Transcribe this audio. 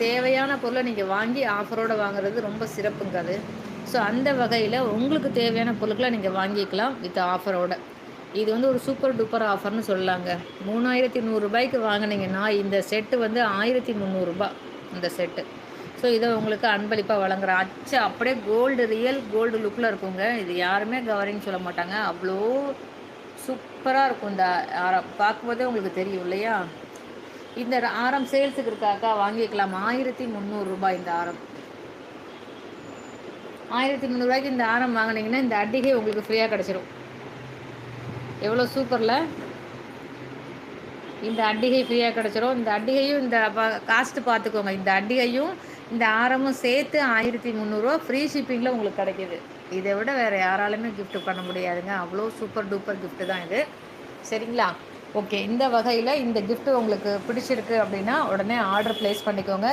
தேவையான பொருளை நீங்கள் வாங்கி ஆஃபரோடு வாங்குறது ரொம்ப சிறப்புங்க அது. ஸோ அந்த வகையில் உங்களுக்கு தேவையான பொருட்களை நீங்கள் வாங்கிக்கலாம் வித் ஆஃபரோட. இது வந்து ஒரு சூப்பர் டூப்பர் ஆஃபர்னு சொல்லலாங்க. 3100 ரூபாய்க்கு வாங்கினீங்கன்னா இந்த செட்டு வந்து 1300 ரூபாய் இந்த செட்டு. ஸோ இதை உங்களுக்கு அன்பளிப்பாக வழங்குறேன். அச்சு அப்படியே கோல்டு, ரியல் கோல்டு லுக்கில் இருக்குங்க. இது யாருமே கவரிங் சொல்ல மாட்டாங்க. அவ்வளோ சூப்பராக இருக்கும். இந்த ஆரம் பார்க்கும்போதே உங்களுக்கு தெரியும் இல்லையா? இந்த ஆரம் சேல்ஸுக்கு இருக்காக்கா, வாங்கிக்கலாம். 1300 ரூபாய் இந்த ஆரம். 1300 ரூபாய்க்கு இந்த ஆரம் வாங்கினீங்கன்னா இந்த அட்டிகை உங்களுக்கு ஃப்ரீயாக கிடச்சிரும். எவ்வளோ சூப்பரில் இந்த அட்டிகை ஃப்ரீயாக கிடச்சிரும். இந்த அட்டிகையும் இந்த காஸ்ட்டு பார்த்துக்கோங்க. இந்த அட்டிகையும் இந்த ஆரமும் சேர்த்து 1300 ரூபா ஃப்ரீ ஷிப்பிங்கில் உங்களுக்கு கிடைக்கிது. இதை விட வேறு யாராலுமே gift பண்ண முடியாதுங்க. அவ்வளோ சூப்பர் டூப்பர் gift தான் இது. சரிங்களா? ஓகே, இந்த வகையில் இந்த gift உங்களுக்கு பிடிச்சிருக்கு அப்படின்னா உடனே ஆர்டர் ப்ளேஸ் பண்ணிக்கோங்க.